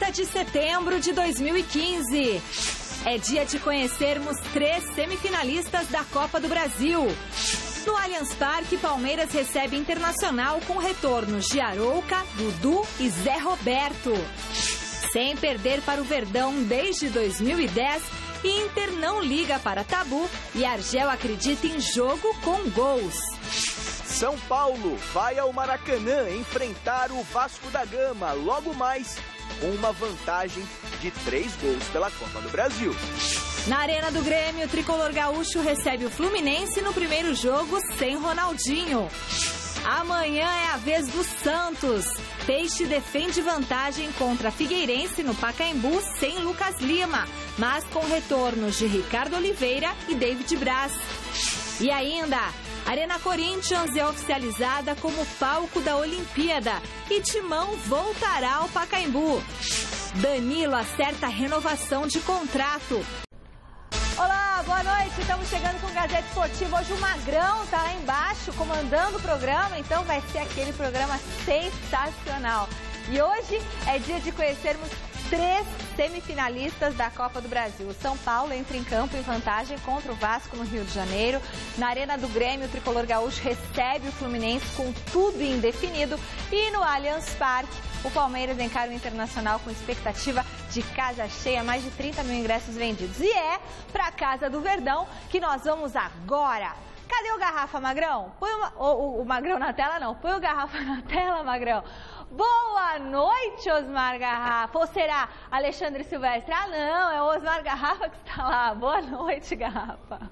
30 de setembro de 2015. É dia de conhecermos 3 semifinalistas da Copa do Brasil. No Allianz Parque, Palmeiras recebe Internacional com retornos de Arouca, Dudu e Zé Roberto. Sem perder para o Verdão desde 2010, Inter não liga para tabu e Argel acredita em jogo com gols. São Paulo vai ao Maracanã enfrentar o Vasco da Gama logo mais, com uma vantagem de 3 gols pela Copa do Brasil. Na Arena do Grêmio, o tricolor gaúcho recebe o Fluminense no primeiro jogo sem Ronaldinho. Amanhã é a vez do Santos. Peixe defende vantagem contra a Figueirense no Pacaembu sem Lucas Lima, mas com retornos de Ricardo Oliveira e David Braz. E ainda, Arena Corinthians é oficializada como palco da Olimpíada e Timão voltará ao Pacaembu. Danilo acerta a renovação de contrato. Olá, boa noite. Estamos chegando com o Gazeta Esportiva. Hoje o Magrão está lá embaixo comandando o programa, então vai ser aquele programa sensacional. E hoje é dia de conhecermos 3 semifinalistas da Copa do Brasil. O São Paulo entra em campo em vantagem contra o Vasco no Rio de Janeiro. Na Arena do Grêmio, o tricolor gaúcho recebe o Fluminense com tudo indefinido. E no Allianz Parque, o Palmeiras encara o Internacional com expectativa de casa cheia, mais de 30 mil ingressos vendidos. E é para a Casa do Verdão que nós vamos agora. Cadê o Garrafa, Magrão? Põe o Magrão na tela, não. Põe o Garrafa na tela, Magrão. Boa noite, Osmar Garrafa. Ou será Alexandre Silvestre? Ah, não, é o Osmar Garrafa que está lá. Boa noite, Garrafa.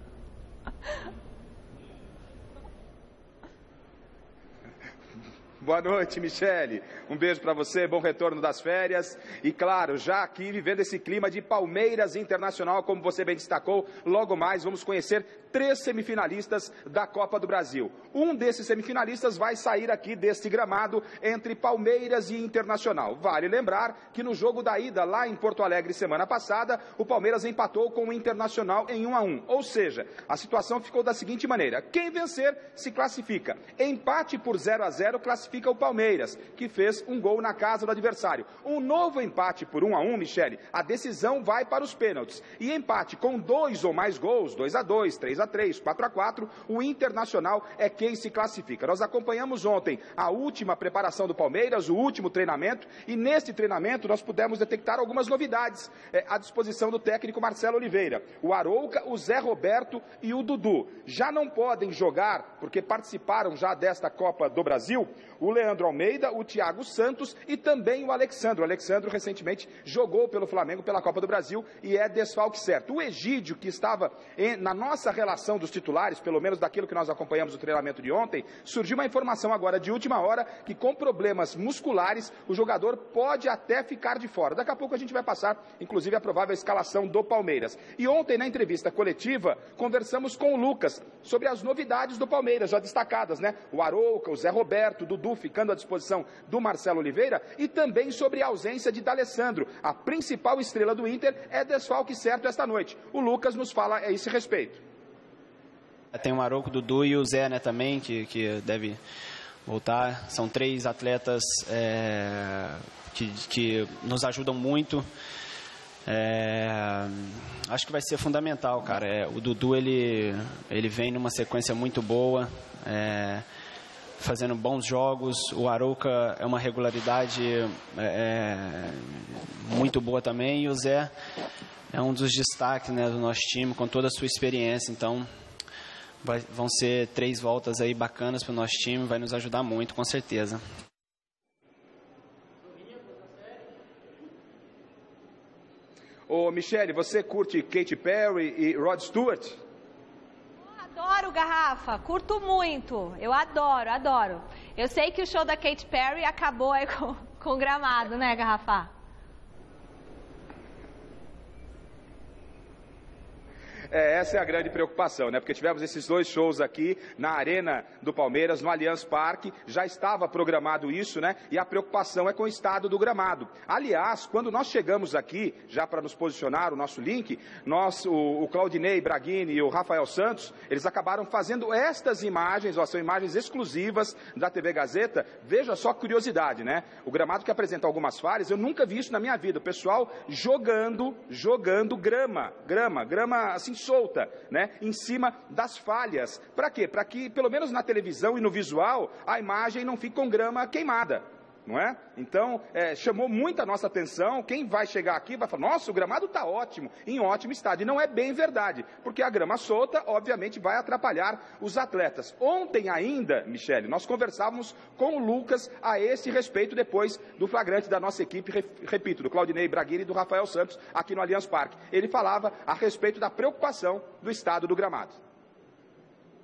Boa noite, Michele. Um beijo para você, bom retorno das férias. E claro, já aqui vivendo esse clima de Palmeiras Internacional, como você bem destacou, logo mais vamos conhecer 3 semifinalistas da Copa do Brasil. Um desses semifinalistas vai sair aqui deste gramado entre Palmeiras e Internacional. Vale lembrar que no jogo da ida lá em Porto Alegre semana passada, o Palmeiras empatou com o Internacional em 1-1. Ou seja, a situação ficou da seguinte maneira: quem vencer se classifica. Empate por 0-0 classifica o Palmeiras, que fez um gol na casa do adversário. Um novo empate por 1-1, Michele, a decisão vai para os pênaltis. E empate com 2 ou mais gols, 2-2, 3-3, 4-4, o Internacional é quem se classifica. Nós acompanhamos ontem a última preparação do Palmeiras, o último treinamento, e neste treinamento nós pudemos detectar algumas novidades à disposição do técnico Marcelo Oliveira. O Arouca, o Zé Roberto e o Dudu já não podem jogar, porque participaram já desta Copa do Brasil, o Leandro Almeida, o Thiago Santos e também o Alexandro. O Alexandro recentemente jogou pelo Flamengo pela Copa do Brasil e é desfalque certo. O Egídio, que estava na nossa relação dos titulares, pelo menos daquilo que nós acompanhamos no treinamento de ontem, surgiu uma informação agora de última hora que com problemas musculares o jogador pode até ficar de fora. Daqui a pouco a gente vai passar, inclusive, a provável escalação do Palmeiras. E ontem, na entrevista coletiva, conversamos com o Lucas sobre as novidades do Palmeiras, já destacadas, né? O Arouca, o Zé Roberto, o Dudu ficando à disposição do Marcelo Oliveira, e também sobre a ausência de D'Alessandro. A principal estrela do Inter é desfalque certo esta noite. O Lucas nos fala a esse respeito. Tem o Arouca, o Dudu e o Zé, né, também, que deve voltar. São 3 atletas que nos ajudam muito. Acho que vai ser fundamental, cara. O Dudu, ele vem numa sequência muito boa, fazendo bons jogos. O Arouca é uma regularidade muito boa também, e o Zé é um dos destaques, né, do nosso time, com toda a sua experiência. Então vão ser 3 voltas aí bacanas para o nosso time, vai nos ajudar muito, com certeza. Ô, Michele, você curte Katy Perry e Rod Stewart? Adoro, Garrafa, curto muito, eu adoro. Eu sei que o show da Katy Perry acabou aí com o gramado, né, Garrafa? Essa é a grande preocupação, né? Porque tivemos esses 2 shows aqui na Arena do Palmeiras, no Allianz Parque, já estava programado isso, né? E a preocupação é com o estado do gramado. Aliás, quando nós chegamos aqui, já para nos posicionar, o nosso link, o Claudinei Braghini e o Rafael Santos, eles acabaram fazendo estas imagens, são imagens exclusivas da TV Gazeta. Veja só que curiosidade, né? O gramado que apresenta algumas falhas, eu nunca vi isso na minha vida. O pessoal jogando grama assim solta, né? Em cima das falhas. Para quê? Para que, pelo menos na televisão e no visual, a imagem não fique com grama queimada. Não é? Então, chamou muito a nossa atenção. Quem vai chegar aqui vai falar, nossa, o gramado está ótimo, em ótimo estado. E não é bem verdade, porque a grama solta, obviamente, vai atrapalhar os atletas. Ontem ainda, Michele, nós conversávamos com o Lucas a esse respeito, depois do flagrante da nossa equipe, repito, do Claudinei Braghini e do Rafael Santos, aqui no Allianz Parque. Ele falava a respeito da preocupação do estado do gramado.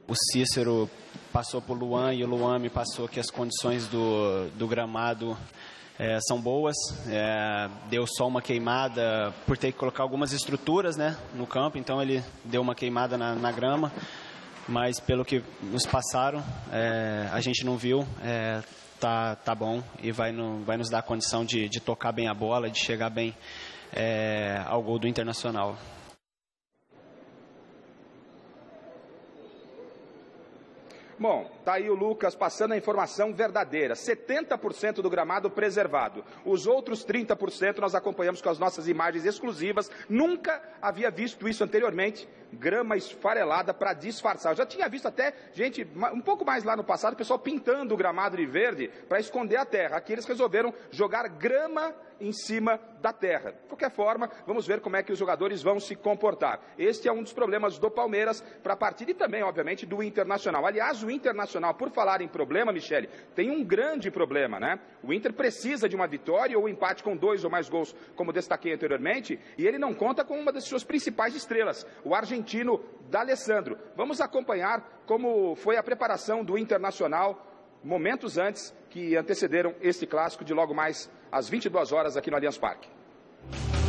O Cícero passou por Luan e o Luan me passou que as condições do gramado são boas. Deu só uma queimada por ter que colocar algumas estruturas, né, no campo, então ele deu uma queimada na grama, mas pelo que nos passaram, a gente não viu, tá bom e vai nos dar a condição de tocar bem a bola, de chegar bem ao gol do Internacional. Bom, tá aí o Lucas passando a informação verdadeira. 70% do gramado preservado. Os outros 30% nós acompanhamos com as nossas imagens exclusivas. Nunca havia visto isso anteriormente. Grama esfarelada para disfarçar. Eu já tinha visto até, gente, um pouco mais lá no passado, o pessoal pintando o gramado de verde para esconder a terra. Aqui eles resolveram jogar grama em cima da terra. De qualquer forma, vamos ver como é que os jogadores vão se comportar. Este é um dos problemas do Palmeiras para a partida e também, obviamente, do Internacional. Aliás, o Internacional, por falar em problema, Michele, tem um grande problema, né? O Inter precisa de uma vitória ou empate com 2 ou mais gols, como destaquei anteriormente, e ele não conta com uma das suas principais estrelas, o argentino D'Alessandro. Vamos acompanhar como foi a preparação do Internacional momentos antes que antecederam este clássico de logo mais às 22 horas aqui no Allianz Parque.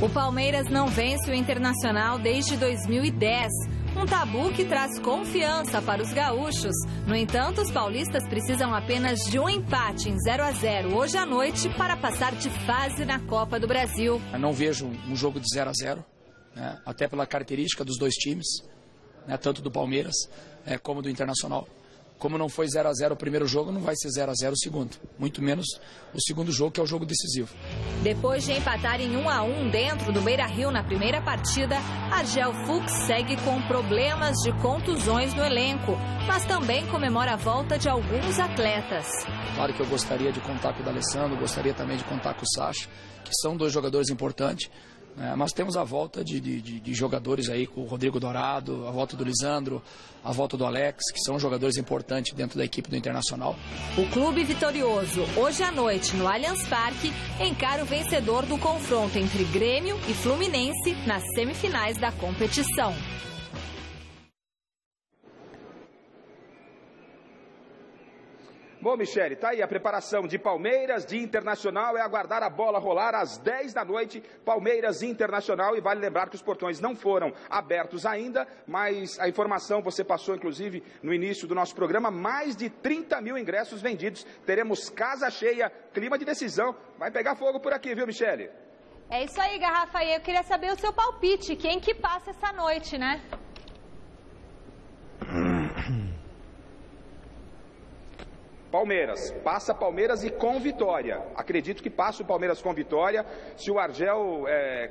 O Palmeiras não vence o Internacional desde 2010. Um tabu que traz confiança para os gaúchos. No entanto, os paulistas precisam apenas de um empate em 0-0 hoje à noite para passar de fase na Copa do Brasil. Eu não vejo um jogo de 0-0, né, até pela característica dos dois times, né, tanto do Palmeiras como do Internacional. Como não foi 0-0 o primeiro jogo, não vai ser 0-0 o segundo. Muito menos o segundo jogo, que é o jogo decisivo. Depois de empatar em 1-1 dentro do Beira-Rio na primeira partida, Argel Fuchs segue com problemas de contusões no elenco, mas também comemora a volta de alguns atletas. Claro que eu gostaria de contar com o D'Alessandro, gostaria também de contar com o Sacha, que são dois jogadores importantes. Mas temos a volta de jogadores aí, com o Rodrigo Dourado, a volta do Lisandro, a volta do Alex, que são jogadores importantes dentro da equipe do Internacional. O clube vitorioso, hoje à noite no Allianz Parque, encara o vencedor do confronto entre Grêmio e Fluminense nas semifinais da competição. Bom, Michele, tá aí a preparação de Palmeiras, de Internacional, é aguardar a bola rolar às 10 da noite, Palmeiras e Internacional, e vale lembrar que os portões não foram abertos ainda, mas a informação você passou, inclusive, no início do nosso programa, mais de 30 mil ingressos vendidos, teremos casa cheia, clima de decisão, vai pegar fogo por aqui, viu, Michele? É isso aí, Garrafa, e eu queria saber o seu palpite, quem que passa essa noite, né? Palmeiras, passa Palmeiras e com vitória. Acredito que passa o Palmeiras com vitória. Se o Argel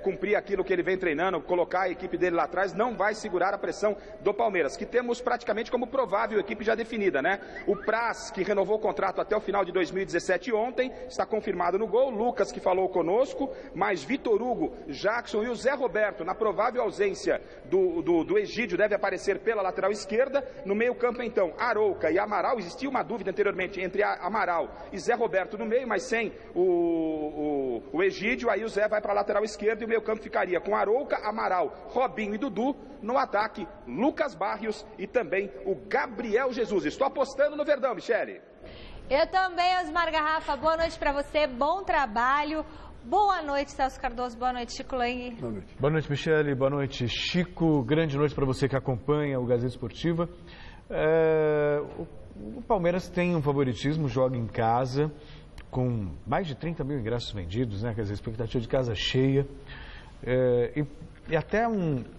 cumprir aquilo que ele vem treinando, colocar a equipe dele lá atrás, não vai segurar a pressão do Palmeiras, que temos praticamente como provável equipe já definida, né? O Praz, que renovou o contrato até o final de 2017 ontem, está confirmado no gol. Lucas, que falou conosco, mais Vitor Hugo, Jackson e o Zé Roberto, na provável ausência do Egídio, deve aparecer pela lateral esquerda. No meio campo, então, Arouca e Amaral. Existia uma dúvida anteriormente entre Amaral e Zé Roberto no meio, mas sem o Egídio, aí o Zé vai para a lateral esquerda e o meio campo ficaria com Arouca, Amaral, Robinho e Dudu. No ataque, Lucas Barrios e também o Gabriel Jesus. Estou apostando no Verdão, Michele. Eu também, Osmar Garrafa. Boa noite para você, bom trabalho. Boa noite, Celso Cardoso. Boa noite, Chico Lang. Boa noite. Boa noite, Michele. Boa noite, Chico. Grande noite para você que acompanha o Gazeta Esportiva. O Palmeiras tem um favoritismo, joga em casa, com mais de 30 mil ingressos vendidos, né? Quer dizer, expectativa de casa cheia. E até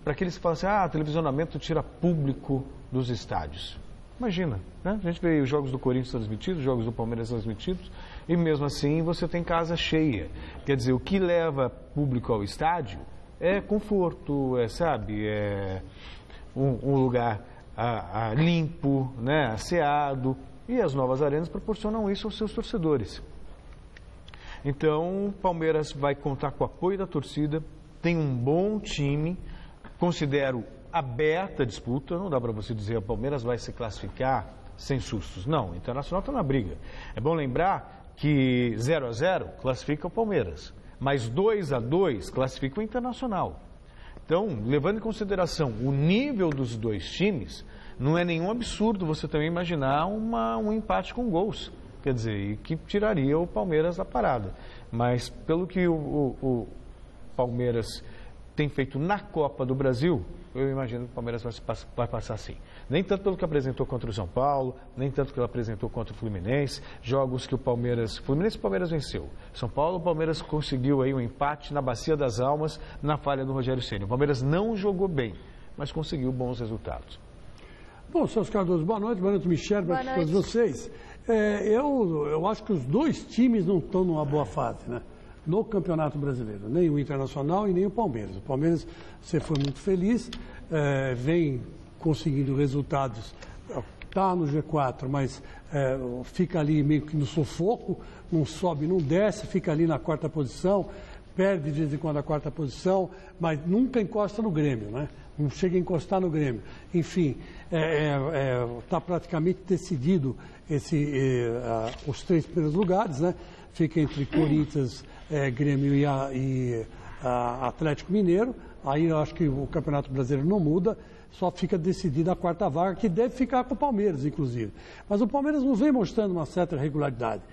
para aqueles que falam assim, televisionamento tira público dos estádios. Imagina, né? A gente vê os jogos do Corinthians transmitidos, os jogos do Palmeiras transmitidos, e mesmo assim você tem casa cheia. Quer dizer, o que leva público ao estádio é conforto, é um lugar limpo, né? Asseado, e as novas arenas proporcionam isso aos seus torcedores. Então, o Palmeiras vai contar com o apoio da torcida, tem um bom time, considero aberta a disputa, não dá para você dizer o Palmeiras vai se classificar sem sustos. Não, o Internacional está na briga. É bom lembrar que 0-0 classifica o Palmeiras, mas 2-2 classifica o Internacional. Então, levando em consideração o nível dos dois times, não é nenhum absurdo você também imaginar um empate com gols. Quer dizer, que tiraria o Palmeiras da parada. Mas pelo que o Palmeiras tem feito na Copa do Brasil, eu imagino que o Palmeiras vai passar sim. Nem tanto pelo que apresentou contra o São Paulo, nem tanto pelo que ele apresentou contra o Fluminense, jogos que o Palmeiras venceu. São Paulo, o Palmeiras conseguiu aí um empate na Bacia das Almas, na falha do Rogério Ceni. O Palmeiras não jogou bem, mas conseguiu bons resultados. Bom, Celso Cardoso, boa noite, Michele, boa noite a todos vocês. Eu acho que os dois times não estão numa boa fase, né? No Campeonato Brasileiro, nem o Internacional e nem o Palmeiras. O Palmeiras, você foi muito feliz, vem conseguindo resultados, está no G4, mas fica ali meio que no sufoco, não sobe, não desce, fica ali na quarta posição, perde de vez em quando a quarta posição, mas nunca encosta no Grêmio, né? Não chega a encostar no Grêmio. Enfim, está praticamente decidido os 3 primeiros lugares, né? Fica entre Corinthians, Grêmio e Atlético Mineiro. Aí eu acho que o Campeonato Brasileiro não muda, só fica decidida a quarta vaga, que deve ficar com o Palmeiras, inclusive. Mas o Palmeiras não vem mostrando uma certa regularidade.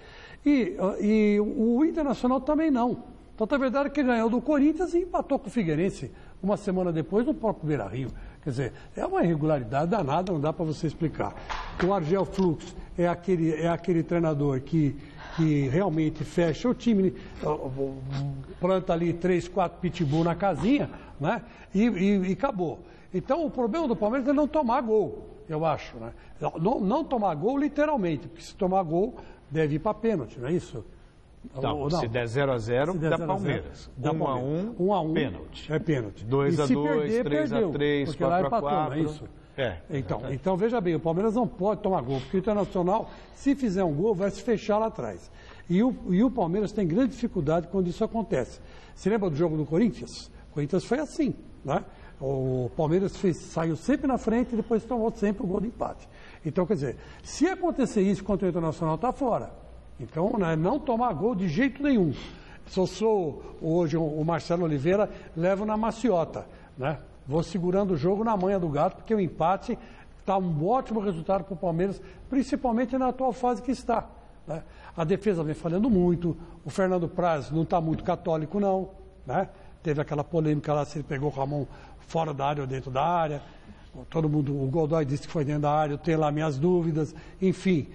E o Internacional também não. Então, a verdade é que ganhou do Corinthians e empatou com o Figueirense uma semana depois no próprio Beira-Rio. Quer dizer, é uma irregularidade danada, não dá para você explicar. O Argel Flux é aquele treinador que realmente fecha o time, planta ali 3, 4 pitbull na casinha, né? E acabou. Então, o problema do Palmeiras é não tomar gol, eu acho, né? Não tomar gol literalmente, porque se tomar gol, deve ir para pênalti, não é isso? Não, se der 0-0, dá Palmeiras. 1-1, pênalti. É pênalti. 2-2, 3-3, 4-4. Não é isso? Então, veja bem, o Palmeiras não pode tomar gol, porque o Internacional, se fizer um gol, vai se fechar lá atrás. E o Palmeiras tem grande dificuldade quando isso acontece. Você lembra do jogo do Corinthians? O Corinthians foi assim, né? O Palmeiras saiu sempre na frente e depois tomou sempre o gol de empate. Então, quer dizer, se acontecer isso contra o Internacional, está fora. Então, né, não tomar gol de jeito nenhum. Se eu sou hoje o Marcelo Oliveira, levo na maciota, né? Vou segurando o jogo na manha do gato, porque o empate está um ótimo resultado para o Palmeiras, principalmente na atual fase que está, né? A defesa vem falhando muito, o Fernando Praz não está muito católico não, né? Teve aquela polêmica lá se ele pegou com a mão fora da área ou dentro da área. Todo mundo, o Godoy disse que foi dentro da área, eu tenho lá minhas dúvidas, enfim.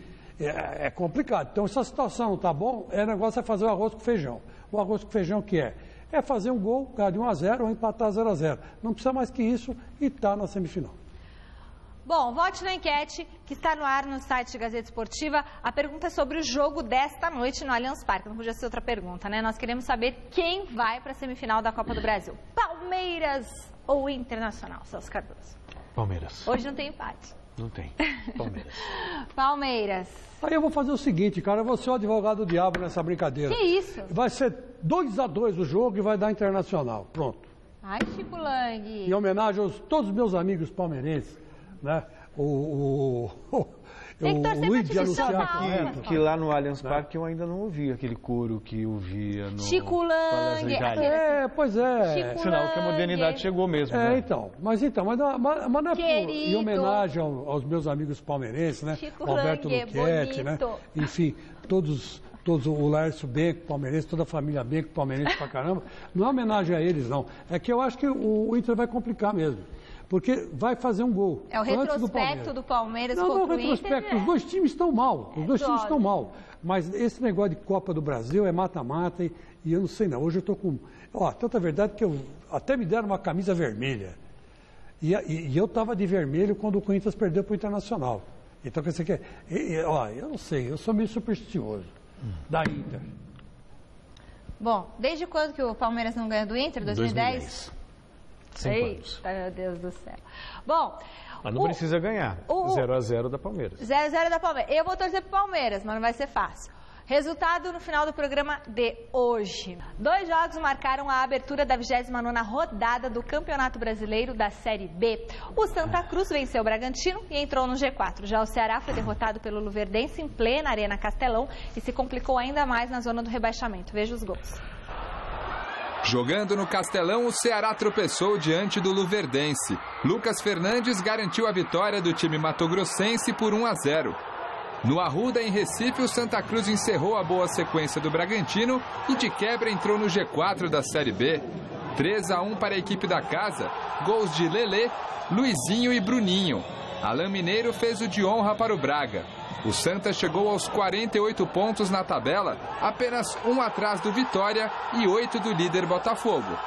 É complicado. Então, se a situação não está bom, o negócio é fazer o arroz com feijão. O arroz com feijão que é? É fazer um gol, ganhar de 1-0 ou empatar 0-0. Não precisa mais que isso e está na semifinal. Bom, vote na enquete que está no ar no site de Gazeta Esportiva. A pergunta é sobre o jogo desta noite no Allianz Parque. Não podia ser outra pergunta, né? Nós queremos saber quem vai para a semifinal da Copa do Brasil. Palmeiras ou Internacional, Celso Cardoso? Palmeiras. Hoje não tem empate. Não tem. Palmeiras. Palmeiras. Aí eu vou fazer o seguinte, cara, eu vou ser o advogado do diabo nessa brincadeira. Que isso? Vai ser 2-2 o jogo e vai dar Internacional. Pronto. Ai, Chico Lang. Em homenagem a todos os meus amigos palmeirenses, né? Tem que torcer Luiz pra Anunciar que lá no Allianz Parque eu ainda não ouvi aquele coro que eu via no Chico Lang. Pois é. Chico Sinal que a modernidade chegou mesmo, né? Mas não é em homenagem aos meus amigos palmeirenses, né? Chico Alberto Lang, Luquete, né? bonito. Enfim, todos todos, o Laércio Benco, palmeirense, toda a família Benco, palmeirense pra caramba. Não é homenagem a eles, não. É que eu acho que o Inter vai complicar mesmo. Porque vai fazer um gol. É o retrospecto do Palmeiras contra o Inter. Não, retrospecto. Os dois times estão mal. Os dois times estão mal. Mas esse negócio de Copa do Brasil é mata-mata e eu não sei não. Hoje eu estou com... tanta verdade que até me deram uma camisa vermelha. E eu estava de vermelho quando o Corinthians perdeu para o Internacional. Então, quer dizer, eu não sei. Eu sou meio supersticioso da Inter. Bom, desde quando que o Palmeiras não ganha do Inter? 2010? 5 anos. Eita, meu Deus do céu. Bom... Mas não precisa ganhar. 0-0 da Palmeiras. 0-0 da Palmeiras. Eu vou torcer pro Palmeiras, mas não vai ser fácil. Resultado no final do programa de hoje. 2 jogos marcaram a abertura da 29ª rodada do Campeonato Brasileiro da Série B. O Santa Cruz venceu o Bragantino e entrou no G4. Já o Ceará foi derrotado pelo Luverdense em plena Arena Castelão e se complicou ainda mais na zona do rebaixamento. Veja os gols. Jogando no Castelão, o Ceará tropeçou diante do Luverdense. Lucas Fernandes garantiu a vitória do time matogrossense por 1-0. No Arruda, em Recife, o Santa Cruz encerrou a boa sequência do Bragantino e de quebra entrou no G4 da Série B. 3-1 para a equipe da casa, gols de Lelê, Luizinho e Bruninho. Alain Mineiro fez o de honra para o Braga. O Santa chegou aos 48 pontos na tabela, apenas 1 atrás do Vitória e 8 do líder Botafogo.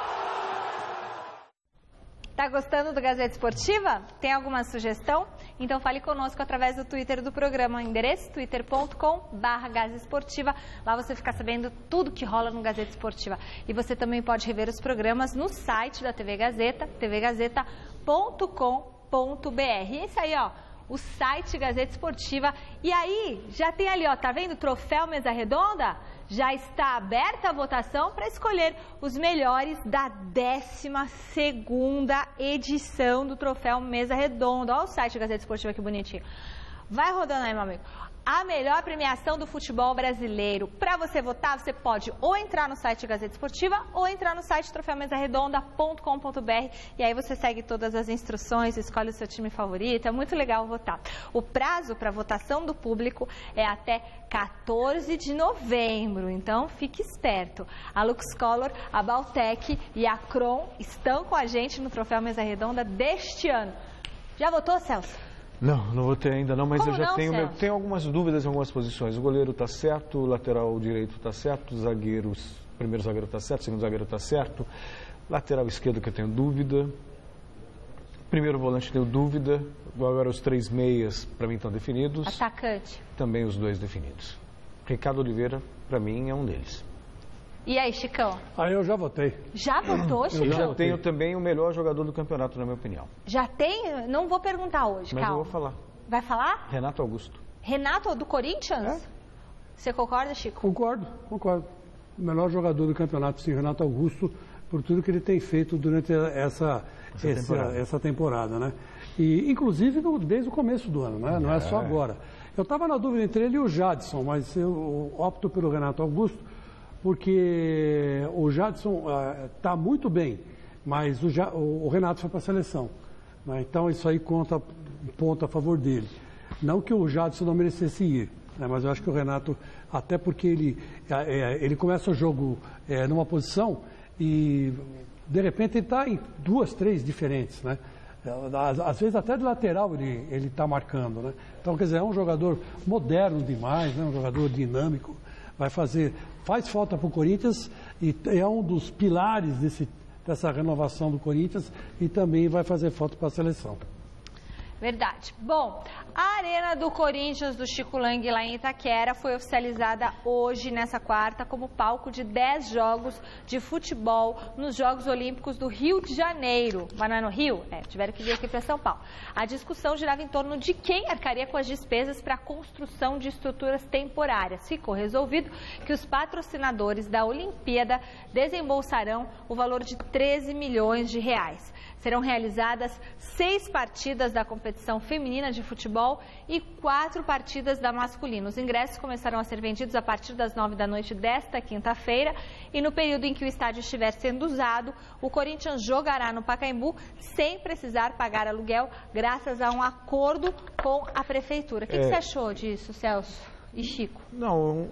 Tá gostando do Gazeta Esportiva? Tem alguma sugestão? Então fale conosco através do Twitter do programa. Endereço twitter.com/gazetesportiva. Lá você fica sabendo tudo que rola no Gazeta Esportiva. E você também pode rever os programas no site da TV Gazeta, tvgazeta.com.br. E é isso aí, ó. O site Gazeta Esportiva. E aí, já tem ali, ó, tá vendo? Troféu Mesa Redonda? Já está aberta a votação para escolher os melhores da 12ª edição do Troféu Mesa Redonda. Olha o site Gazeta Esportiva, que bonitinho. Vai rodando aí, meu amigo. A melhor premiação do futebol brasileiro. Para você votar, você pode ou entrar no site Gazeta Esportiva ou entrar no site troféumesaredonda.com.br e aí você segue todas as instruções, escolhe o seu time favorito. É muito legal votar. O prazo para votação do público é até 14 de novembro, então fique esperto. A LuxColor, a Baltec e a Kron estão com a gente no Troféu Mesa Redonda deste ano. Já votou, Celso? Não votei ainda não, mas Como eu já não, tenho algumas dúvidas em algumas posições. O goleiro está certo, o lateral direito está certo, o primeiro zagueiro está certo, o segundo zagueiro está certo, lateral esquerdo que eu tenho dúvida, primeiro volante tenho dúvida, agora os 3 meias para mim estão definidos. Atacante. Também os 2 definidos. Ricardo Oliveira, para mim, é um deles. E aí, Chicão? Eu já votei. Já votou, Chicão? Eu já tenho também o melhor jogador do campeonato, na minha opinião. Já tem? Não vou perguntar hoje, Mas calma. eu vou falar. Vai falar? Renato Augusto. Renato, do Corinthians? É. Você concorda, Chico? Concordo. O melhor jogador do campeonato, sim, Renato Augusto, por tudo que ele tem feito durante essa temporada, né? E, inclusive, desde o começo do ano, né? Não é só agora. Eu estava na dúvida entre ele e o Jadson, mas eu opto pelo Renato Augusto, porque o Jadson está muito bem, mas o Renato foi para a seleção. Né? Então, isso aí conta um ponto a favor dele. Não que o Jadson não merecesse ir, né? Mas eu acho que o Renato, até porque ele começa o jogo numa posição e, de repente, ele está em 2, 3 diferentes, né? Às vezes até de lateral ele está marcando, né? Então, quer dizer, é um jogador moderno demais, né? Um jogador dinâmico, faz falta para o Corinthians e é um dos pilares dessa renovação do Corinthians e também vai fazer falta para a seleção. Verdade. Bom, a Arena do Corinthians do Chico Lang, lá em Itaquera, foi oficializada hoje, nessa quarta, como palco de 10 jogos de futebol nos Jogos Olímpicos do Rio de Janeiro. Vai no Rio? Tiveram que vir aqui para São Paulo. A discussão girava em torno de quem arcaria com as despesas para a construção de estruturas temporárias. Ficou resolvido que os patrocinadores da Olimpíada desembolsarão o valor de 13 milhões de reais. Serão realizadas 6 partidas da competição feminina de futebol e 4 partidas da masculina. Os ingressos começarão a ser vendidos a partir das 9 da noite desta quinta-feira e no período em que o estádio estiver sendo usado, o Corinthians jogará no Pacaembu sem precisar pagar aluguel, graças a um acordo com a prefeitura. O que você achou disso, Celso? E Chico? Não,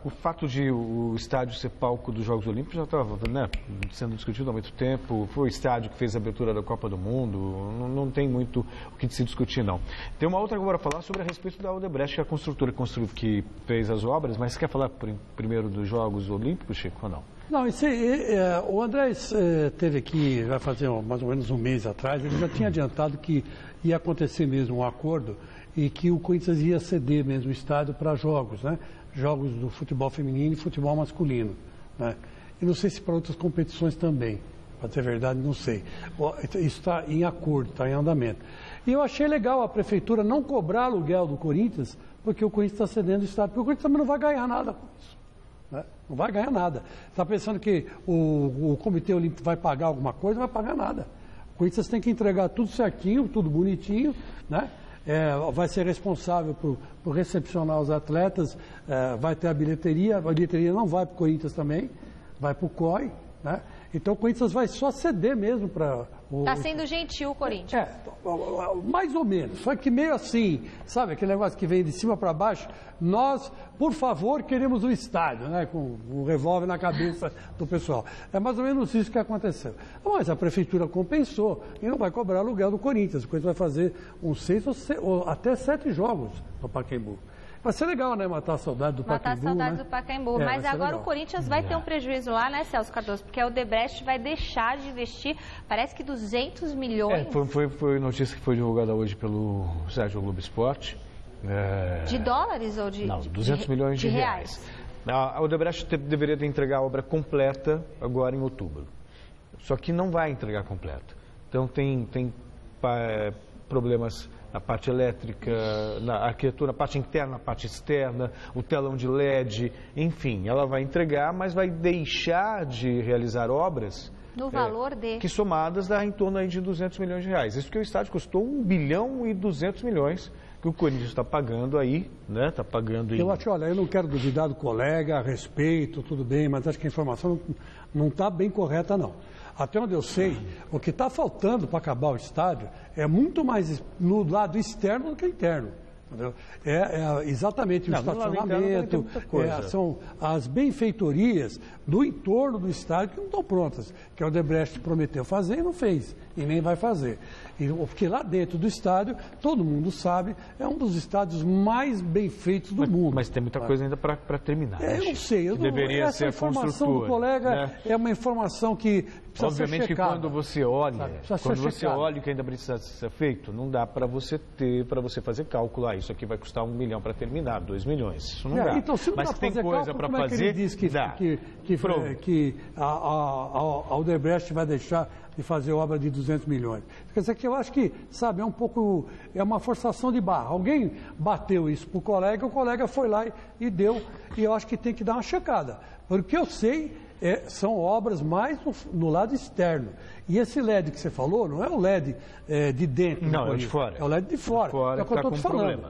o fato de o estádio ser palco dos Jogos Olímpicos já estava, né, sendo discutido há muito tempo. Foi o estádio que fez a abertura da Copa do Mundo. Não tem muito o que se discutir, não. Tem uma outra agora a falar sobre a respeito da Odebrecht, que é a construtora que fez as obras. Mas você quer falar primeiro dos Jogos Olímpicos, Chico, ou não? Não, o André teve aqui, vai fazer mais ou menos um mês atrás, ele já tinha adiantado que ia acontecer mesmo um acordo e que o Corinthians ia ceder mesmo o estádio para jogos, né? Jogos do futebol feminino e futebol masculino, né? E não sei se para outras competições também, para ser verdade, não sei. Isso está em acordo, está em andamento. E eu achei legal a prefeitura não cobrar aluguel do Corinthians, porque o Corinthians está cedendo o estádio, porque o Corinthians também não vai ganhar nada com isso, né? Não vai ganhar nada. Está pensando que o Comitê Olímpico vai pagar alguma coisa? Não vai pagar nada. O Corinthians tem que entregar tudo certinho, tudo bonitinho, né? Vai ser responsável por recepcionar os atletas, vai ter a bilheteria não vai para o Corinthians também, vai para o COI, né? Então o Corinthians vai só ceder mesmo para o... Está sendo gentil o Corinthians. Mais ou menos, só que meio assim, sabe, aquele negócio que vem de cima para baixo, nós, por favor, queremos um estádio, né, com um revólver na cabeça do pessoal. É mais ou menos isso que aconteceu. Mas a prefeitura compensou e não vai cobrar aluguel do Corinthians. O Corinthians vai fazer uns 6 ou até 7 jogos no Pacaembu. Vai ser legal, né? Matar a saudade do Pacaembu. Matar a saudade, né? Do Pacaembu. Mas agora o Corinthians vai ter um prejuízo lá, né, Celso Cardoso? Porque a Odebrecht vai deixar de investir, parece que 200 milhões. Foi notícia que foi divulgada hoje pelo Sérgio Globo Esporte. De dólares ou de... Não, 200 milhões de reais. A Odebrecht deveria entregar a obra completa agora em outubro. Só que não vai entregar completa. Então tem problemas na parte elétrica, na arquitetura, na parte interna, na parte externa, o telão de LED, enfim, ela vai entregar, mas vai deixar de realizar obras no valor que somadas dá em torno aí de 200 milhões de reais. Isso porque o estádio custou 1 bilhão e 200 milhões que o Corinthians está pagando aí, né? Está pagando aí. Eu acho, olha, eu não quero duvidar do colega, respeito, tudo bem, mas acho que a informação não está bem correta, não. Até onde eu sei, o que está faltando para acabar o estádio é muito mais no lado externo do que interno. Entendeu? Exatamente o estacionamento, são as benfeitorias do entorno do estádio que não estão prontas, que a Odebrecht prometeu fazer e não fez, e nem vai fazer. Porque lá dentro do estádio, todo mundo sabe, é um dos estádios mais bem feitos do mundo. Mas tem muita coisa ainda para terminar. Eu não sei. Deveria essa ser a informação do colega, né? É uma informação que precisa obviamente ser checada. Que quando você olha o que ainda precisa ser feito, não dá para você fazer cálculo. Isso aqui vai custar 1 milhão para terminar, 2 milhões. Isso não dá. Então, se não mas dá tem coisa para fazer. Ele diz que a Odebrecht vai deixar de fazer obra de 200 milhões. Quer dizer que eu acho que, sabe, é uma forçação de barra. Alguém bateu isso para o colega foi lá e deu, e eu acho que tem que dar uma checada. Porque eu sei, são obras mais no lado externo. E esse LED que você falou, não é o LED de dentro. Não, é o de fora. É o LED de fora. É o que eu estou te falando.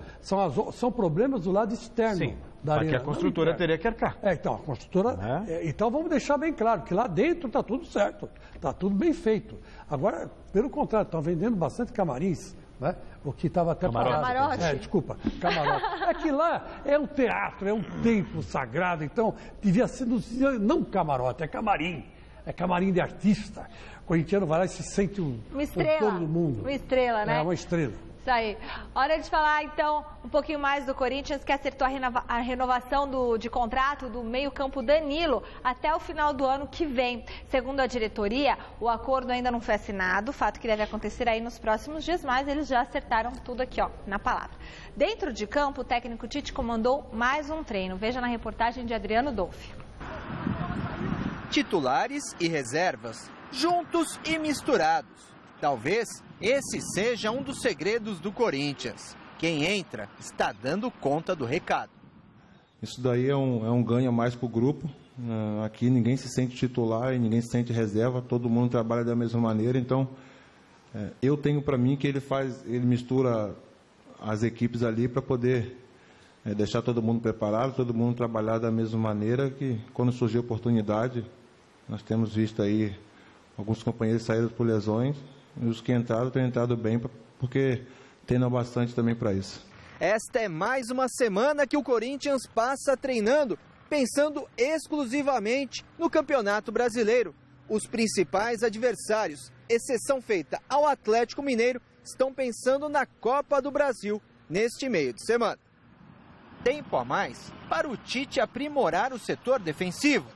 São problemas do lado externo. Sim. Da arena. Aqui a construtora teria que arcar. Então, a construtora... então, vamos deixar bem claro que lá dentro está tudo certo, está tudo bem feito. Agora, pelo contrário, estão vendendo bastante camarins, né? O que estava até Camarote. Desculpa, camarote. É que lá é um teatro, é um templo sagrado, então devia ser não camarote, é camarim. É camarim de artista. O corintiano vai lá e se sente uma estrela, todo mundo. Uma estrela, né? É, uma estrela. Isso aí. Hora de falar, então, um pouquinho mais do Corinthians, que acertou a renovação de contrato do meio-campo Danilo até o final do ano que vem. Segundo a diretoria, o acordo ainda não foi assinado, fato que deve acontecer aí nos próximos dias, mas eles já acertaram tudo aqui, ó, na palavra. Dentro de campo, o técnico Tite comandou mais um treino. Veja na reportagem de Adriano Dolfi. Titulares e reservas, juntos e misturados. Talvez esse seja um dos segredos do Corinthians. Quem entra está dando conta do recado. Isso daí é um ganho a mais para o grupo. Aqui ninguém se sente titular e ninguém se sente reserva. Todo mundo trabalha da mesma maneira. Então, eu tenho para mim que ele mistura as equipes ali para poder deixar todo mundo preparado, todo mundo trabalhar da mesma maneira, que quando surgir a oportunidade, nós temos visto aí alguns companheiros saíram por lesões. E os que entraram têm entrado bem, porque treinam bastante também para isso. Esta é mais uma semana que o Corinthians passa treinando, pensando exclusivamente no Campeonato Brasileiro. Os principais adversários, exceção feita ao Atlético Mineiro, estão pensando na Copa do Brasil neste meio de semana. Tempo a mais para o Tite aprimorar o setor defensivo.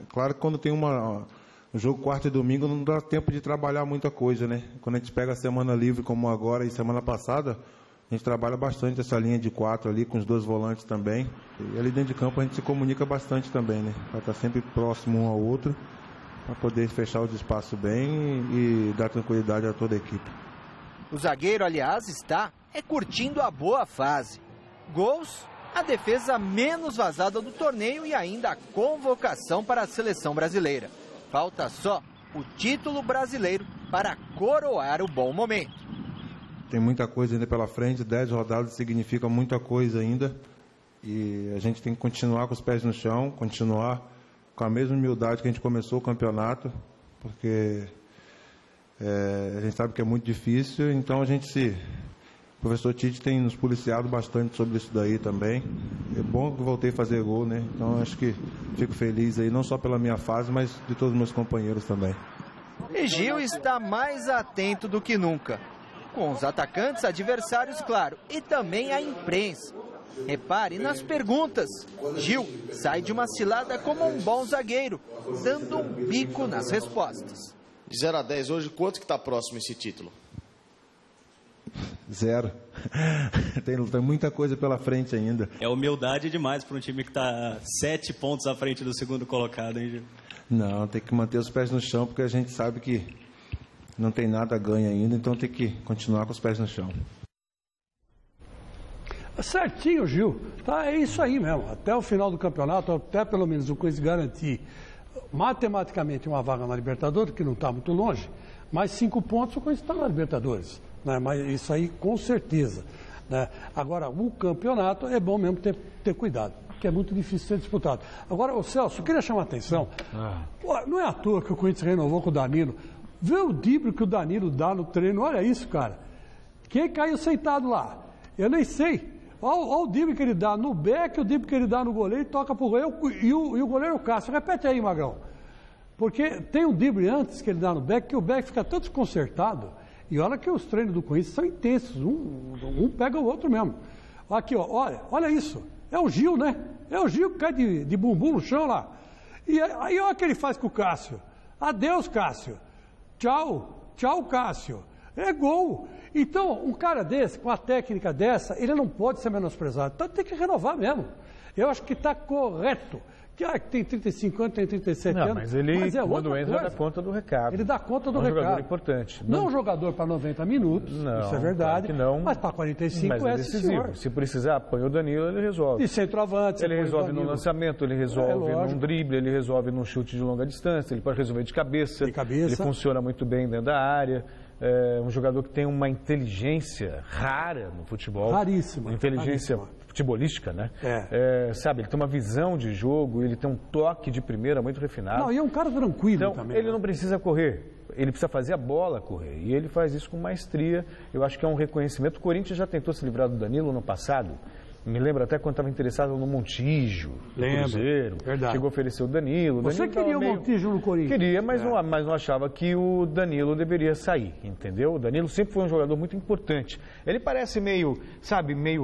Claro que quando tem um jogo quarta e domingo não dá tempo de trabalhar muita coisa, né? Quando a gente pega a semana livre como agora e semana passada, a gente trabalha bastante essa linha de 4 ali, com os 2 volantes também. E ali dentro de campo a gente se comunica bastante também, né? Para estar sempre próximo um ao outro, para poder fechar os espaços bem e dar tranquilidade a toda a equipe. O zagueiro, aliás, está curtindo a boa fase. Gols, a defesa menos vazada do torneio e ainda a convocação para a seleção brasileira. Falta só o título brasileiro para coroar o bom momento. Tem muita coisa ainda pela frente, 10 rodadas significa muita coisa ainda. E a gente tem que continuar com os pés no chão, continuar com a mesma humildade que a gente começou o campeonato, porque a gente sabe que é muito difícil, então o professor Tite tem nos policiado bastante sobre isso daí também. É bom que voltei a fazer gol, né? Então acho que fico feliz aí, não só pela minha fase, mas de todos os meus companheiros também. E Gil está mais atento do que nunca, com os atacantes adversários, claro, e também a imprensa. Repare nas perguntas. Gil sai de uma cilada como um bom zagueiro, dando um bico nas respostas. De 0 a 10 hoje, quanto que está próximo esse título? 0. Tem muita coisa pela frente ainda. É humildade demais para um time que está 7 pontos à frente do segundo colocado, hein, Gil? Não, tem que manter os pés no chão, porque a gente sabe que não tem nada a ganho ainda, então tem que continuar com os pés no chão. Certinho, Gil. Tá, é isso aí mesmo. Até o final do campeonato, até pelo menos o Corinthians garantir matematicamente uma vaga na Libertadores, que não está muito longe, mais 5 pontos o Corinthians está na Libertadores. Né? Mas isso aí com certeza. Né? Agora, o campeonato é bom mesmo ter cuidado, porque é muito difícil ser disputado. Agora, o Celso, eu queria chamar a atenção. Pô, não é à toa que o Corinthians renovou com o Danilo. Vê o drible que o Danilo dá no treino. Olha isso, cara. Quem caiu sentado lá? Eu nem sei. Olha o drible que ele dá no back, o drible que ele dá no goleiro, toca pro goleiro e o goleiro Cássio. Repete aí, Magrão. Porque tem um drible antes que ele dá no back, que o back fica todo desconcertado. E olha que os treinos do Corinthians são intensos. Um pega o outro mesmo. Aqui, ó, olha isso. É o Gil, né? É o Gil que cai de bumbum no chão lá. E aí olha o que ele faz com o Cássio. Adeus, Cássio. Tchau, Cássio. É gol. Então, um cara desse, com a técnica dessa, ele não pode ser menosprezado. Então tem que renovar mesmo. Eu acho que está correto. Que tem 35 anos, tem 37 anos. Mas ele, quando entra, dá conta do recado. Ele dá conta do recado. É um jogador importante. Não um jogador para 90 minutos, não, isso é verdade. Claro que não, mas para 45 mas é decisivo. Senhor. Se precisar, põe o Danilo, ele resolve. E centroavante. Ele resolve no lançamento, ele resolve num drible, ele resolve num chute de longa distância, ele pode resolver de cabeça. Ele funciona muito bem dentro da área. É um jogador que tem uma inteligência rara no futebol. Raríssima. Inteligência futebolística, né? Sabe, ele tem uma visão de jogo, ele tem um toque de primeira muito refinado. Não, e é um cara tranquilo então, também. Ele não precisa correr, ele precisa fazer a bola correr. E ele faz isso com maestria. Eu acho que é um reconhecimento. O Corinthians já tentou se livrar do Danilo no passado. Me lembro até quando estava interessado no Montijo, no Cruzeiro. Verdade. Chegou a oferecer o Danilo. Você queria o Montijo no Corinthians? Queria, mas não achava que o Danilo deveria sair, entendeu? O Danilo sempre foi um jogador muito importante. Ele parece meio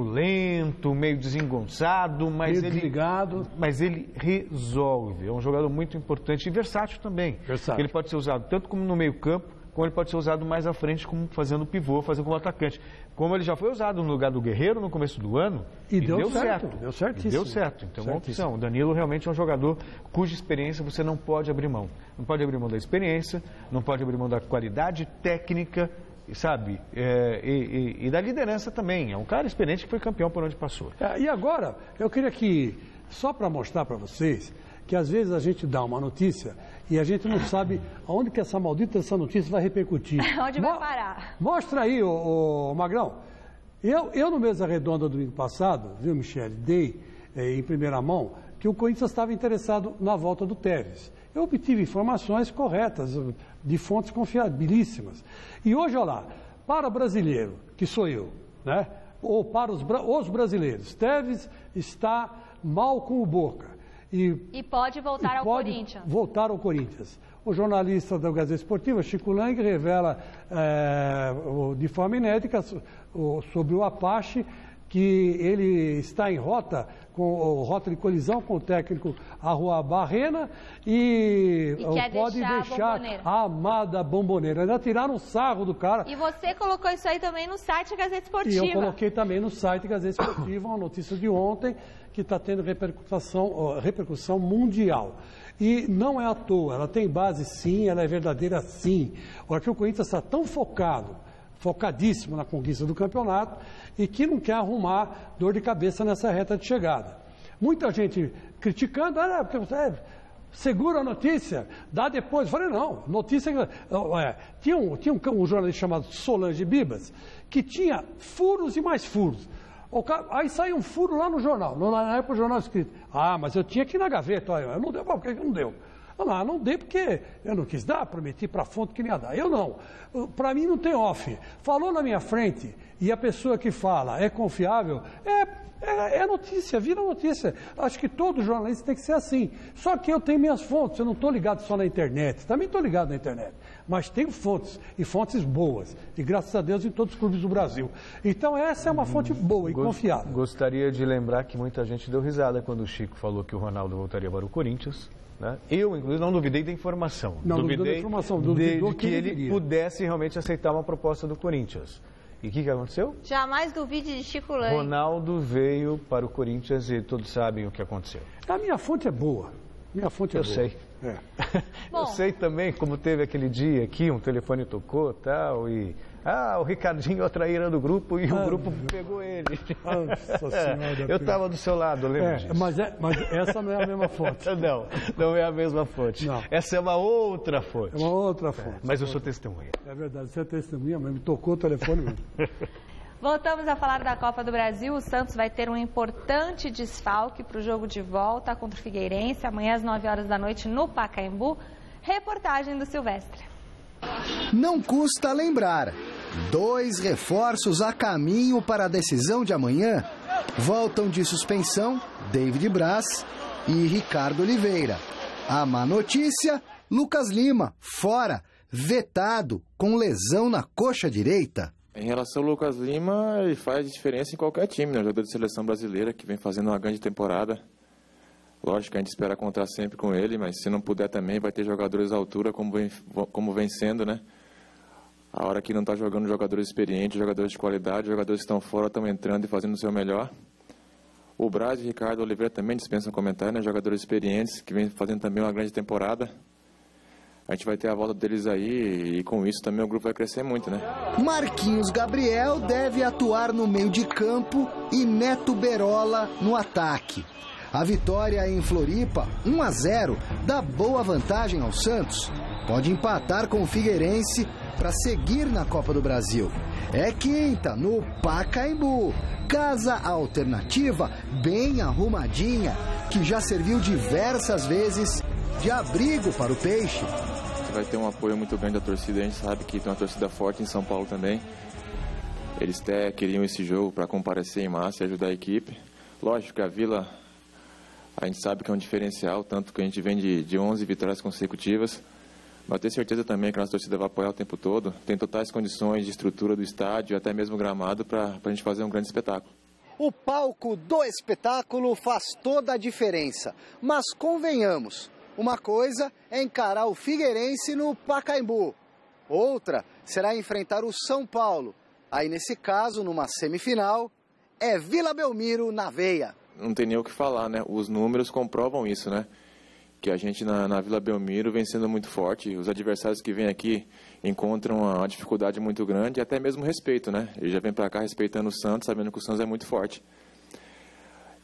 lento, meio desengonçado, mas meio desligado. Mas ele resolve. É um jogador muito importante e versátil também. Versátil. Ele pode ser usado tanto como no meio-campo, como ele pode ser usado mais à frente, como fazendo pivô, fazendo como atacante. Como ele já foi usado no lugar do Guerreiro no começo do ano, e deu certo. Deu certíssimo. Deu certo. Então é uma opção. O Danilo realmente é um jogador cuja experiência você não pode abrir mão. Não pode abrir mão da experiência, não pode abrir mão da qualidade técnica, sabe? E da liderança também. É um cara experiente que foi campeão por onde passou. E agora, eu queria que, só para mostrar para vocês, que às vezes a gente dá uma notícia e a gente não sabe aonde que essa notícia vai repercutir. Onde vai parar? Mostra aí, ô Magrão. Eu no Mesa Redonda domingo passado, viu, Michele, dei em primeira mão que o Corinthians estava interessado na volta do Tevez. Eu obtive informações corretas, de fontes confiabilíssimas. E hoje, olha lá, para brasileiro, que sou eu, né? ou para os brasileiros. Tevez está mal com o Boca. E pode voltar ao Corinthians. Voltar ao Corinthians. O jornalista da Gazeta Esportiva, Chico Lang, revela de forma inédita sobre o Apache que ele está em rota de colisão com o técnico Arrua Barrena e pode deixar a amada Bomboneira. Ainda tiraram um sarro do cara. E você colocou isso aí também no site Gazeta Esportiva. E eu coloquei também no site Gazeta Esportiva, uma notícia de ontem que está tendo repercussão mundial. E não é à toa, ela tem base sim, ela é verdadeira sim. Olha que o Corinthians está tão focadíssimo na conquista do campeonato e que não quer arrumar dor de cabeça nessa reta de chegada. Muita gente criticando, porque você segura a notícia, dá depois. Eu falei, não, notícia... Tinha um jornalista chamado Solange Bibas que tinha furos e mais furos. Aí saiu um furo lá no jornal, na época o jornal escrito. Mas eu tinha aqui na gaveta, olha, eu não deu, por que não deu? Não dei porque eu não quis dar, prometi para a fonte que não ia dar. Eu não. Para mim não tem off. Falou na minha frente e a pessoa que fala é confiável, é notícia, vira notícia. Acho que todo jornalista tem que ser assim. Só que eu tenho minhas fontes, eu não estou ligado só na internet. Também estou ligado na internet. Mas tenho fontes, e fontes boas. E graças a Deus em todos os clubes do Brasil. Então essa é uma fonte boa e confiável. Gostaria de lembrar que muita gente deu risada quando o Chico falou que o Ronaldo voltaria para o Corinthians. Né? Eu, inclusive, não duvidei da informação. Duvidei de que ele pudesse realmente aceitar uma proposta do Corinthians. E o que aconteceu? Jamais duvide de Chico Lang. Ronaldo veio para o Corinthians e todos sabem o que aconteceu. A minha fonte é boa. Eu sei. Eu sei também como teve aquele dia aqui, um telefone tocou tal, e o Ricardinho, a traíra do grupo, e o grupo pegou ele. Nossa Senhora, eu estava do seu lado, lembra disso? Mas essa não é a mesma fonte. Não é a mesma fonte. Não. Essa é uma outra fonte. É uma outra fonte. Mas eu sou testemunha. É verdade, você é testemunha, mas me tocou o telefone mesmo. Voltamos a falar da Copa do Brasil. O Santos vai ter um importante desfalque para o jogo de volta contra o Figueirense, amanhã às 9 horas da noite no Pacaembu. Reportagem do Silvestre. Não custa lembrar, 2 reforços a caminho para a decisão de amanhã. Voltam de suspensão David Braz e Ricardo Oliveira. A má notícia, Lucas Lima, fora, vetado, com lesão na coxa direita. Em relação ao Lucas Lima, ele faz diferença em qualquer time, né? O jogador de seleção brasileira que vem fazendo uma grande temporada. Lógico que a gente espera contar sempre com ele, mas se não puder também vai ter jogadores à altura, como vem sendo, né? A hora que não está jogando jogadores experientes, jogadores de qualidade, jogadores que estão fora estão entrando e fazendo o seu melhor. O Braz e o Ricardo Oliveira também dispensam comentário, né? Jogadores experientes que vem fazendo também uma grande temporada. A gente vai ter a volta deles aí e com isso também o grupo vai crescer muito, né? Marquinhos Gabriel deve atuar no meio de campo e Neto Berola no ataque. A vitória em Floripa, 1-0, dá boa vantagem ao Santos. Pode empatar com o Figueirense para seguir na Copa do Brasil. É quinta no Pacaembu. Casa alternativa bem arrumadinha, que já serviu diversas vezes de abrigo para o Peixe. Vai ter um apoio muito grande da torcida, a gente sabe que tem uma torcida forte em São Paulo também. Eles até queriam esse jogo para comparecer em massa e ajudar a equipe. Lógico que a Vila, a gente sabe que é um diferencial, tanto que a gente vem de 11 vitórias consecutivas. Mas eu tenho certeza também que a nossa torcida vai apoiar o tempo todo. Tem totais condições de estrutura do estádio, até mesmo gramado, para a gente fazer um grande espetáculo. O palco do espetáculo faz toda a diferença. Mas convenhamos, uma coisa é encarar o Figueirense no Pacaembu. Outra será enfrentar o São Paulo. Aí, nesse caso, numa semifinal, é Vila Belmiro na veia. Não tem nem o que falar, né? Os números comprovam isso, né? Que a gente na Vila Belmiro vem sendo muito forte. Os adversários que vêm aqui encontram uma dificuldade muito grande e até mesmo respeito, né? Eles já vêm para cá respeitando o Santos, sabendo que o Santos é muito forte.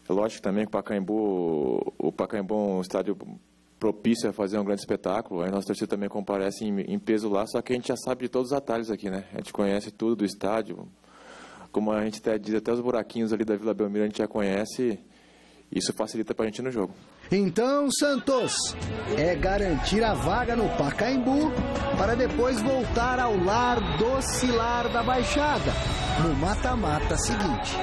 É lógico também que o Pacaembu é um estádio propício a fazer um grande espetáculo. A nossa torcida também comparece em peso lá, só que a gente já sabe de todos os atalhos aqui, né? A gente conhece tudo do estádio. Como a gente até diz, até os buraquinhos ali da Vila Belmiro a gente já conhece. Isso facilita para a gente no jogo. Então, Santos, é garantir a vaga no Pacaembu para depois voltar ao lar docilar da Baixada. no mata-mata seguinte.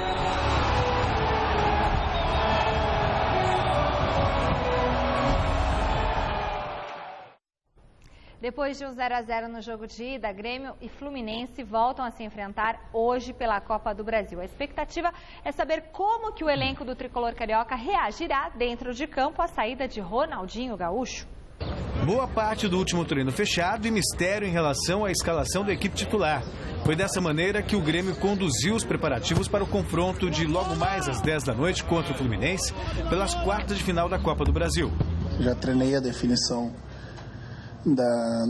Depois de um 0-0 no jogo de ida, Grêmio e Fluminense voltam a se enfrentar hoje pela Copa do Brasil. A expectativa é saber como que o elenco do tricolor carioca reagirá dentro de campo à saída de Ronaldinho Gaúcho. Boa parte do último treino fechado e mistério em relação à escalação da equipe titular. Foi dessa maneira que o Grêmio conduziu os preparativos para o confronto de logo mais às 10 da noite contra o Fluminense pelas quartas de final da Copa do Brasil. Já treinei a definição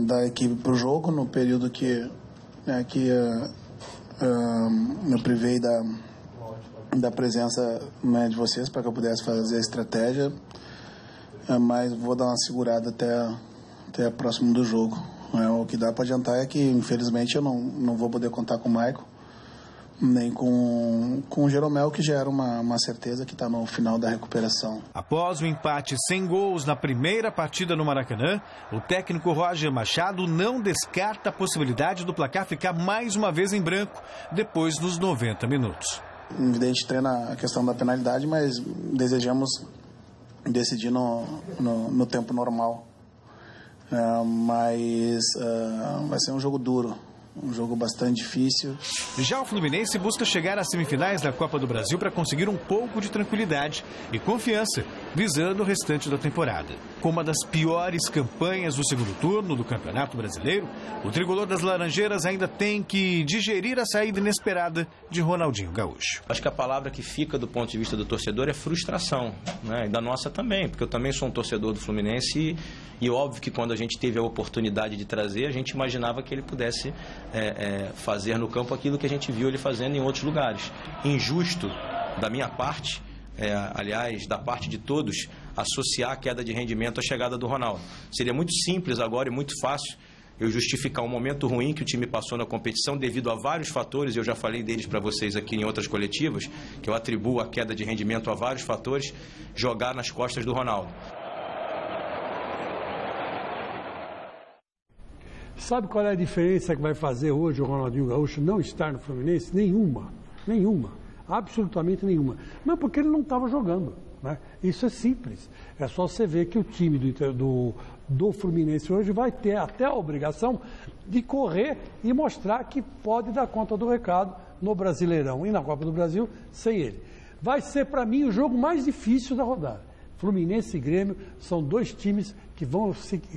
da equipe para o jogo no período que eu privei da presença, né, de vocês para que eu pudesse fazer a estratégia, mas vou dar uma segurada até próximo do jogo. O que dá para adiantar é que infelizmente eu não vou poder contar com o Maicon nem com o Jeromel, que já era uma certeza que está no final da recuperação. Após o empate sem gols na primeira partida no Maracanã, o técnico Roger Machado não descarta a possibilidade do placar ficar mais uma vez em branco, depois dos 90 minutos. Evidente, treina a questão da penalidade, mas desejamos decidir no tempo normal. Mas vai ser um jogo duro. Um jogo bastante difícil. Já o Fluminense busca chegar às semifinais da Copa do Brasil para conseguir um pouco de tranquilidade e confiança, visando o restante da temporada. Com uma das piores campanhas do segundo turno do Campeonato Brasileiro, o tricolor das Laranjeiras ainda tem que digerir a saída inesperada de Ronaldinho Gaúcho. Acho que a palavra que fica do ponto de vista do torcedor é frustração, né? E da nossa também, porque eu também sou um torcedor do Fluminense e óbvio que quando a gente teve a oportunidade de trazer, a gente imaginava que ele pudesse fazer no campo aquilo que a gente viu ele fazendo em outros lugares. Injusto da minha parte, aliás, da parte de todos, associar a queda de rendimento à chegada do Ronaldo. Seria muito simples agora e muito fácil eu justificar um momento ruim que o time passou na competição devido a vários fatores, eu já falei deles para vocês aqui em outras coletivas, que eu atribuo a queda de rendimento a vários fatores, jogar nas costas do Ronaldo. Sabe qual é a diferença que vai fazer hoje o Ronaldinho Gaúcho não estar no Fluminense? Nenhuma. Absolutamente nenhuma. Não, porque ele não estava jogando, né? Isso é simples. É só você ver que o time do Fluminense hoje vai ter até a obrigação de correr e mostrar que pode dar conta do recado no Brasileirão e na Copa do Brasil sem ele. Vai ser, para mim, o jogo mais difícil da rodada. Fluminense e Grêmio são dois times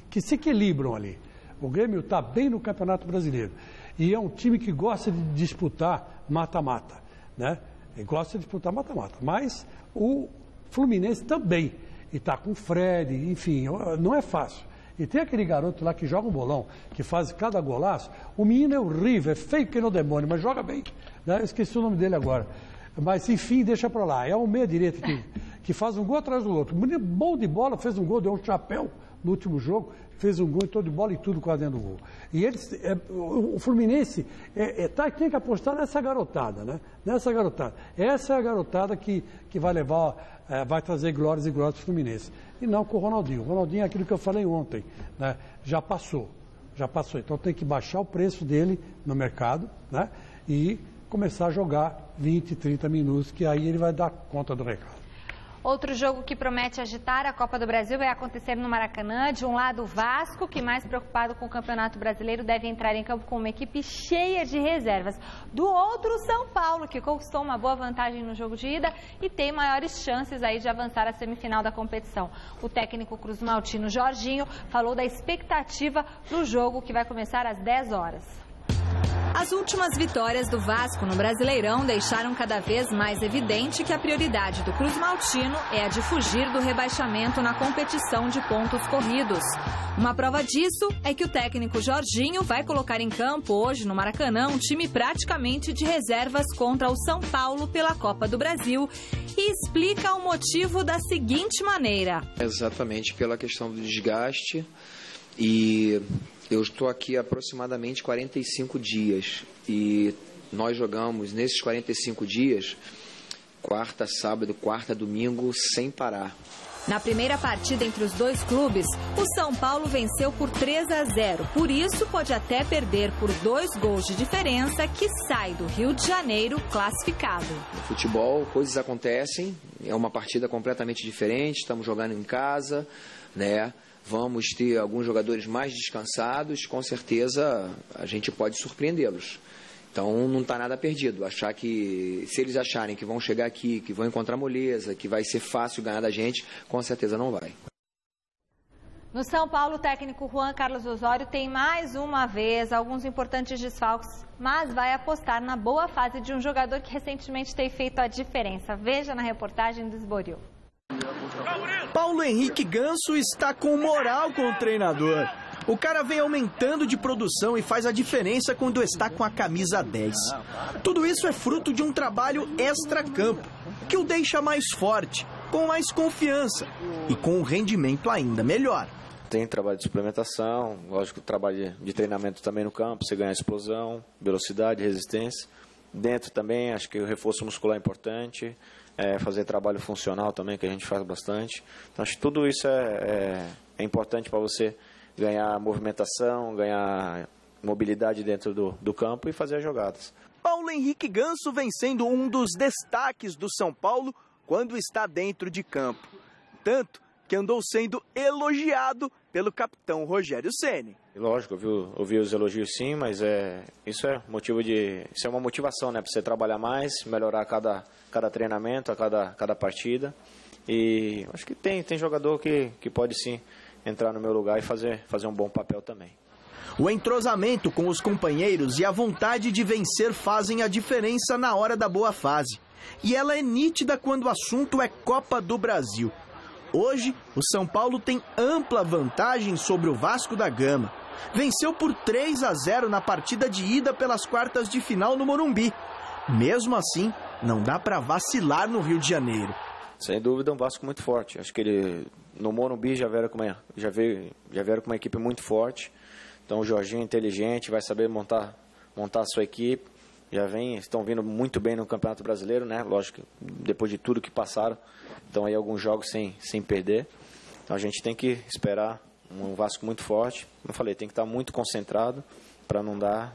que se equilibram ali. O Grêmio está bem no Campeonato Brasileiro e é um time que gosta de disputar mata-mata, né? Ele gosta de disputar mata-mata, mas o Fluminense também, e está com o Fred, enfim, não é fácil. E tem aquele garoto lá que joga um bolão, que faz cada golaço. O menino é horrível, é feio que nem o demônio, mas joga bem, né? Eu esqueci o nome dele agora. Mas, enfim, deixa para lá. É o meia-direita que faz um gol atrás do outro. O menino bom de bola, fez um gol, deu um chapéu no último jogo, fez um gol, entrou de bola e tudo quase dentro do gol. E eles, o Fluminense tem que apostar nessa garotada, né? Nessa garotada. Essa é a garotada que vai levar, vai trazer glórias e glórias para o Fluminense. E não com o Ronaldinho. O Ronaldinho é aquilo que eu falei ontem, né? Já passou. Então tem que baixar o preço dele no mercado, né? E começar a jogar 20, 30 minutos, que aí ele vai dar conta do recado. Outro jogo que promete agitar a Copa do Brasil vai acontecer no Maracanã. De um lado, o Vasco, que mais preocupado com o Campeonato Brasileiro, deve entrar em campo com uma equipe cheia de reservas. Do outro, o São Paulo, que conquistou uma boa vantagem no jogo de ida e tem maiores chances aí de avançar à semifinal da competição. O técnico cruzmaltino Jorginho falou da expectativa para o jogo que vai começar às 10 horas. As últimas vitórias do Vasco no Brasileirão deixaram cada vez mais evidente que a prioridade do cruzmaltino é a de fugir do rebaixamento na competição de pontos corridos. Uma prova disso é que o técnico Jorginho vai colocar em campo hoje no Maracanã um time praticamente de reservas contra o São Paulo pela Copa do Brasil e explica o motivo da seguinte maneira. Exatamente pela questão do desgaste e... Eu estou aqui há aproximadamente 45 dias e nós jogamos nesses 45 dias, quarta, sábado, quarta, domingo, sem parar. Na primeira partida entre os dois clubes, o São Paulo venceu por 3-0. Por isso, pode até perder por 2 gols de diferença, que sai do Rio de Janeiro classificado. No futebol, coisas acontecem. É uma partida completamente diferente. Estamos jogando em casa, né? Vamos ter alguns jogadores mais descansados. Com certeza, a gente pode surpreendê-los. Então não está nada perdido. Achar que, se eles acharem que vão chegar aqui, que vão encontrar moleza, que vai ser fácil ganhar da gente, com certeza não vai. No São Paulo, o técnico Juan Carlos Osório tem mais uma vez alguns importantes desfalques, mas vai apostar na boa fase de um jogador que recentemente tem feito a diferença. Veja na reportagem do Esboril. Paulo Henrique Ganso está com moral com o treinador. O cara vem aumentando de produção e faz a diferença quando está com a camisa 10. Tudo isso é fruto de um trabalho extra-campo, que o deixa mais forte, com mais confiança e com um rendimento ainda melhor. Tem trabalho de suplementação, lógico, trabalho de treinamento também no campo, você ganha explosão, velocidade, resistência. Dentro também, acho que o reforço muscular é importante, fazer trabalho funcional também, que a gente faz bastante. Então, acho que tudo isso é importante para você ganhar movimentação, ganhar mobilidade dentro do campo e fazer as jogadas. Paulo Henrique Ganso vem sendo um dos destaques do São Paulo quando está dentro de campo. Tanto que andou sendo elogiado pelo capitão Rogério Ceni. Lógico, ouvi os elogios sim, mas isso é uma motivação, né, para você trabalhar mais, melhorar cada treinamento, a cada partida. E acho que tem jogador que pode sim entrar no meu lugar e fazer um bom papel também. O entrosamento com os companheiros e a vontade de vencer fazem a diferença na hora da boa fase. E ela é nítida quando o assunto é Copa do Brasil. Hoje, o São Paulo tem ampla vantagem sobre o Vasco da Gama. Venceu por 3-0 na partida de ida pelas quartas de final no Morumbi. Mesmo assim, não dá para vacilar no Rio de Janeiro. Sem dúvida, um Vasco muito forte. Acho que ele no Morumbi já vieram com uma equipe muito forte. Então o Jorginho é inteligente, vai saber montar a sua equipe. Estão vindo muito bem no Campeonato Brasileiro, né? Lógico, depois de tudo que passaram. Então aí alguns jogos sem perder. Então a gente tem que esperar um Vasco muito forte. Como eu falei, tem que estar muito concentrado para não dar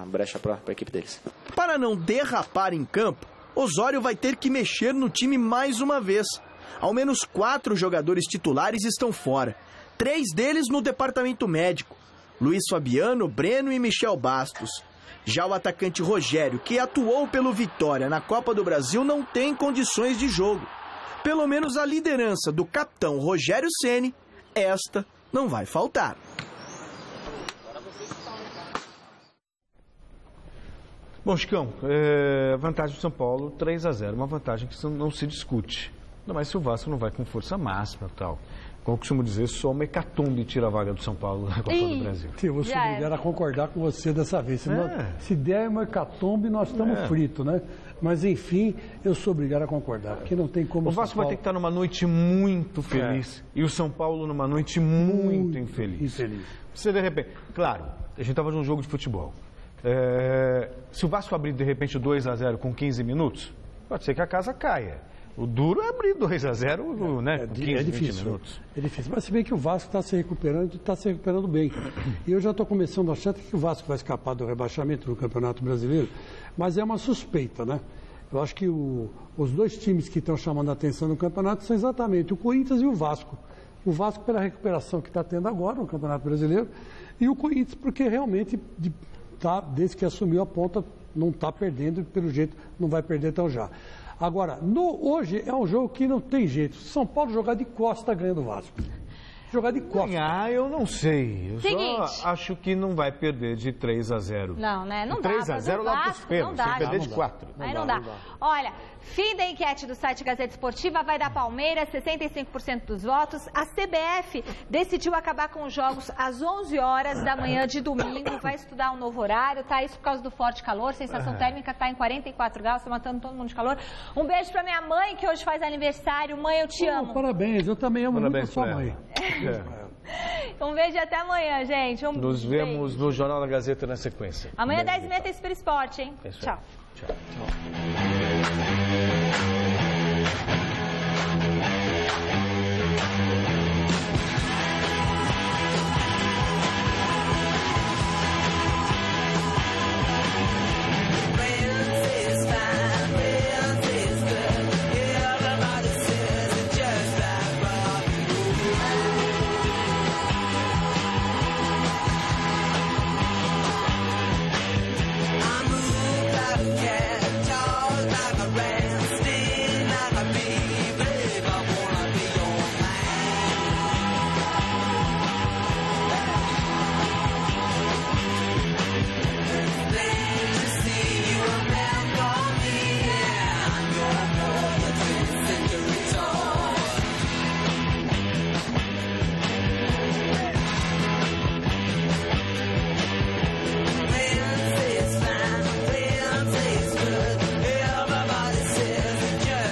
brecha para a equipe deles. Para não derrapar em campo, Osório vai ter que mexer no time mais uma vez. Ao menos 4 jogadores titulares estão fora. 3 deles no departamento médico. Luiz Fabiano, Breno e Michel Bastos. Já o atacante Rogério, que atuou pelo Vitória na Copa do Brasil, não tem condições de jogo. Pelo menos a liderança do capitão Rogério Ceni, esta não vai faltar. Bom, Chicão, vantagem do São Paulo, 3-0, uma vantagem que não se discute. Não, mas se o Vasco não vai com força máxima e tal. Como eu costumo dizer, só uma hecatombe tira a vaga do São Paulo na Copa do Brasil. Eu vou ser obrigado a concordar com você dessa vez. Se der uma hecatombe, nós estamos fritos, né? Mas, enfim, eu sou obrigado a concordar, porque não tem como... O Vasco vai ter que estar numa noite muito feliz e o São Paulo numa noite muito infeliz. Você, de repente... Claro, a gente estava num jogo de futebol. Se o Vasco abrir, de repente, 2-0 com 15 minutos, pode ser que a casa caia. O duro é abrir 2-0, né? Com 15, 20 minutos. É difícil, mas se bem que o Vasco está se recuperando e está se recuperando bem. E eu já estou começando a achar que o Vasco vai escapar do rebaixamento no Campeonato Brasileiro, mas é uma suspeita, né? Eu acho que os 2 times que estão chamando a atenção no campeonato são exatamente o Corinthians e o Vasco. O Vasco pela recuperação que está tendo agora no Campeonato Brasileiro e o Corinthians porque realmente, desde que assumiu a ponta, não está perdendo e pelo jeito não vai perder tão já. Agora, hoje é um jogo que não tem jeito. São Paulo jogar de costa ganha do Vasco. Jogar de costa. Ganhar, eu não sei. Eu só acho que não vai perder de 3-0. Não, né? Não dá. 3-0 lá pros pênaltis, sem perder de 4. Aí não dá. Olha, fim da enquete do site Gazeta Esportiva vai dar Palmeiras, 65% dos votos. A CBF decidiu acabar com os jogos às 11 horas da manhã de domingo. Vai estudar um novo horário, tá? Isso por causa do forte calor. Sensação térmica tá em 44 graus, tá matando todo mundo de calor. Um beijo pra minha mãe, que hoje faz aniversário. Mãe, eu te amo. Parabéns, eu também amo muito a sua mãe. Um beijo e até amanhã, gente. Nos vemos no Jornal da Gazeta na sequência. Amanhã, 10h30, tem Super Esporte, hein? É isso. Tchau. Tchau.